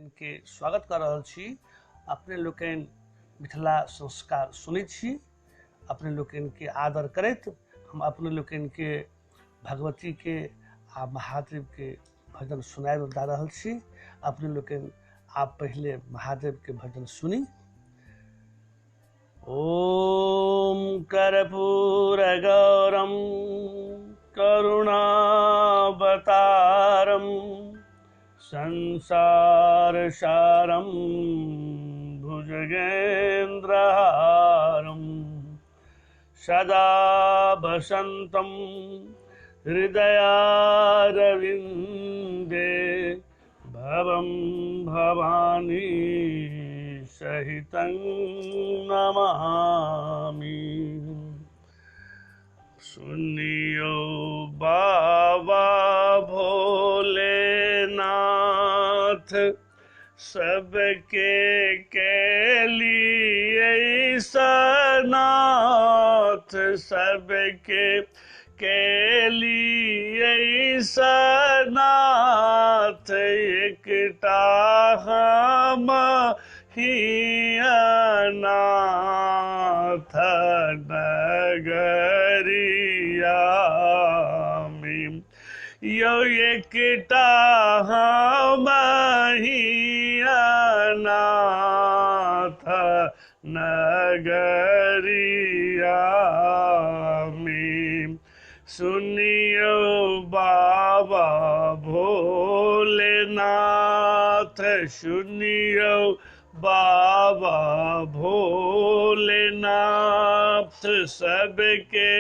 लोकन के स्वागत कर रहल छी। अपने लोकन मिथिला संस्कार सुनै छी। अपने लोकन के आदर करैत हम अपने लोकन के भगवती के आ महादेव के भजन सुनाए जा रहल छी। अपने लोकन आप पहले महादेव के भजन सुनी। ओम कर्पूर गौरम करुणावतारम संसार सारम भुजगेन्द्रहारम सदा वसंतम हृदयारविंदे भवं भवानी सहितं नमामि। सुनियो बाबा भोलेनाथ सबके लिए सनाथ सबके लिए सनाथ एकटा हम हियनाथ नगरिया में यो एकटा हम हियनाथ नगरिया में। सुनियो बाबा भोलेनाथ सुनियो बाबा भोलेनाथ सबके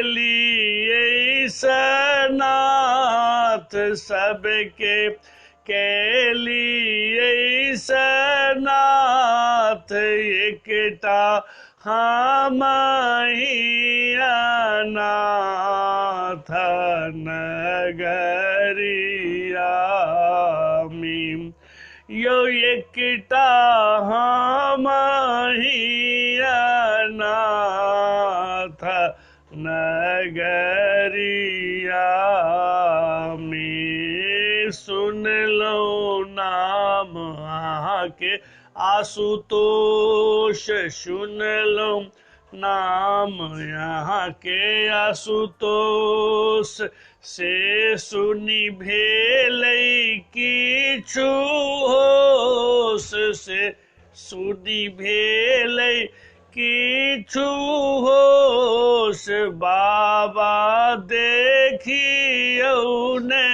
लिए सनाथ सबके लिए सनाथ एकटा हम हियनाथ नगरिया में यो एकटा हम हियनाथ नगरिया में। सुन लो नाम आके आशुतोष सुन लो नाम यहाँ के आशुतोष से सुनी भेलै किछु होश से सुनी भेलै किछु होश बाबा देखियौ ने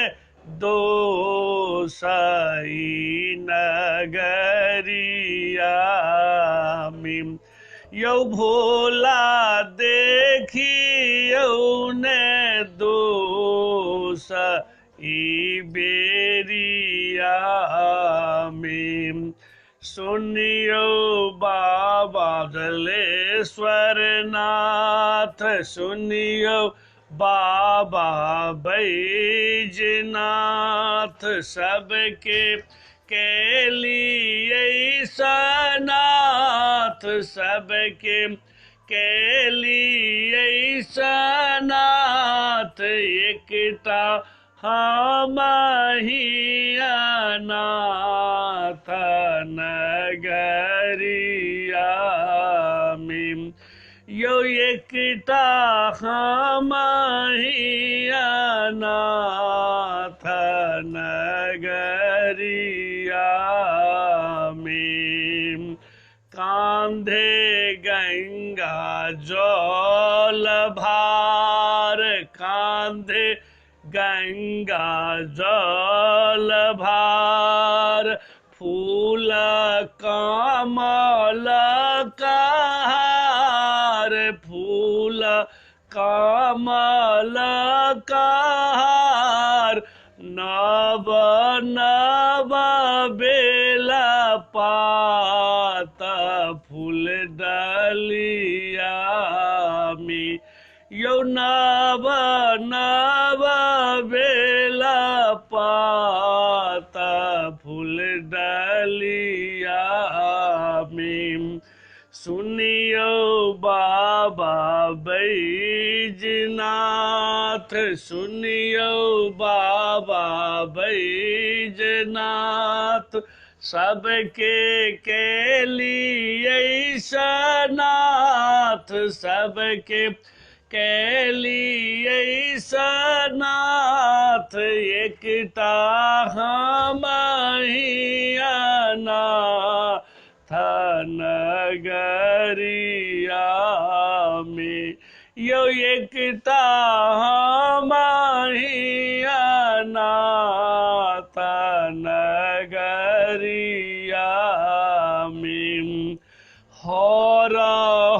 दोसई नगरिया में यौ भोला देखियौ ने दोस ई बेरिया में। सुनियो बाबा जलेश्वर नाथ सुनियो बाबा बैजनाथ सबके लिए सनाथ सबके लिए सनाथ एकटा हम हियनाथ नगरिया में यो एकटा हम हियनाथ नगरिया में। कांधे गंगा जल भार कांधे गंगा जल भार फूल कमल कहार फूल कमल कहार नव नव बेला पात फूल डलिया में यो नव नव बेला पात फूल डलिया में। सुनियो बाबा बैजनाथ, सुनियो बाबा बैजनाथ, सबके के लिए सनाथ, सबके के लिए सनाथ, एकता हमहिया नाथ नगरिया में, यो एकता हमहिया नाथ नगरिया में। हर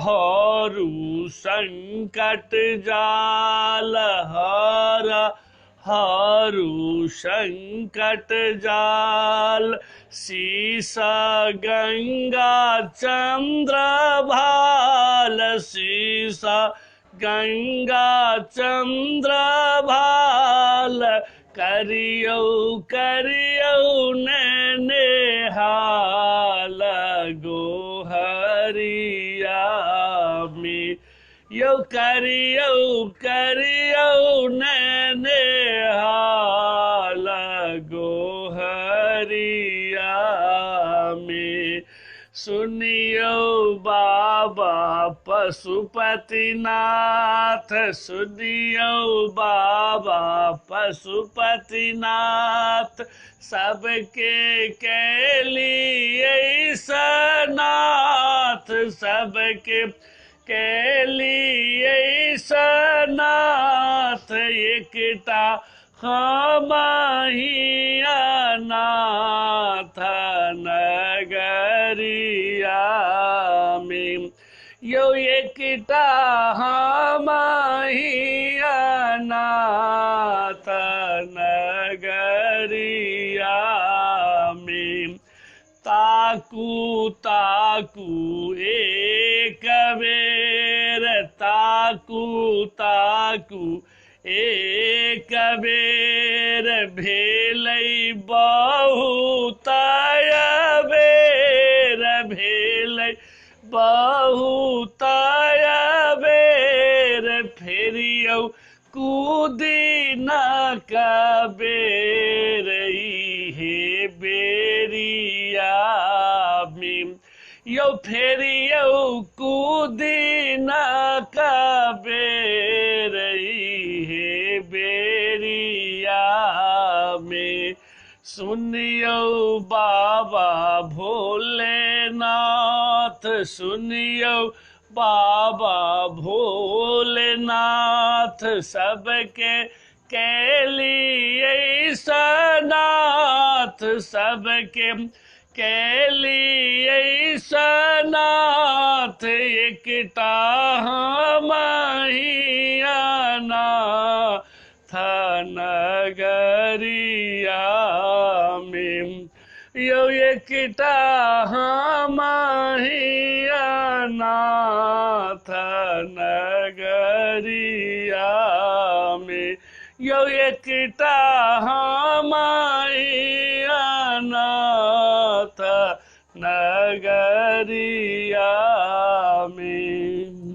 हरु संकट जाल, हर हरु संकट जाल, सीसा गंगा चंद्र भाल, सीसा गंगा चंद्र भाल, करियो करियो नेहाल गोहरिया में, यो करियो करियो नेहाल गोहरिया में। सुनियो बाबा पशुपतिनाथ, सुनियो बाबा पशुपतिनाथ, सबके के लिए सनाथ, सबके के लिए सनाथ, एकता हमहिया नाथ नगरिया में, यो एकता हमहिया नाथ नगरिया में। ताकू ताकू एक बेर, ताकू ताकू एक बेर, भेलै बहुत बेर, भेलै बहुत बेर, फेरियौ कूदी न कबेर, हे बेरिया में, यो फेरियौ कूदी न कबेर, हे बेरिया में। सुनियो बाबा भोलेनाथ, सुनियो बाबा भोलेनाथ, सबके के लिए सनाथ, सबके के लिए सनाथ, एकता हमहिया नाथ नगरिया में, यो एकता हमहिया नाथ नगरिया में, यो एकता हमहिया नाथ नगरिया में।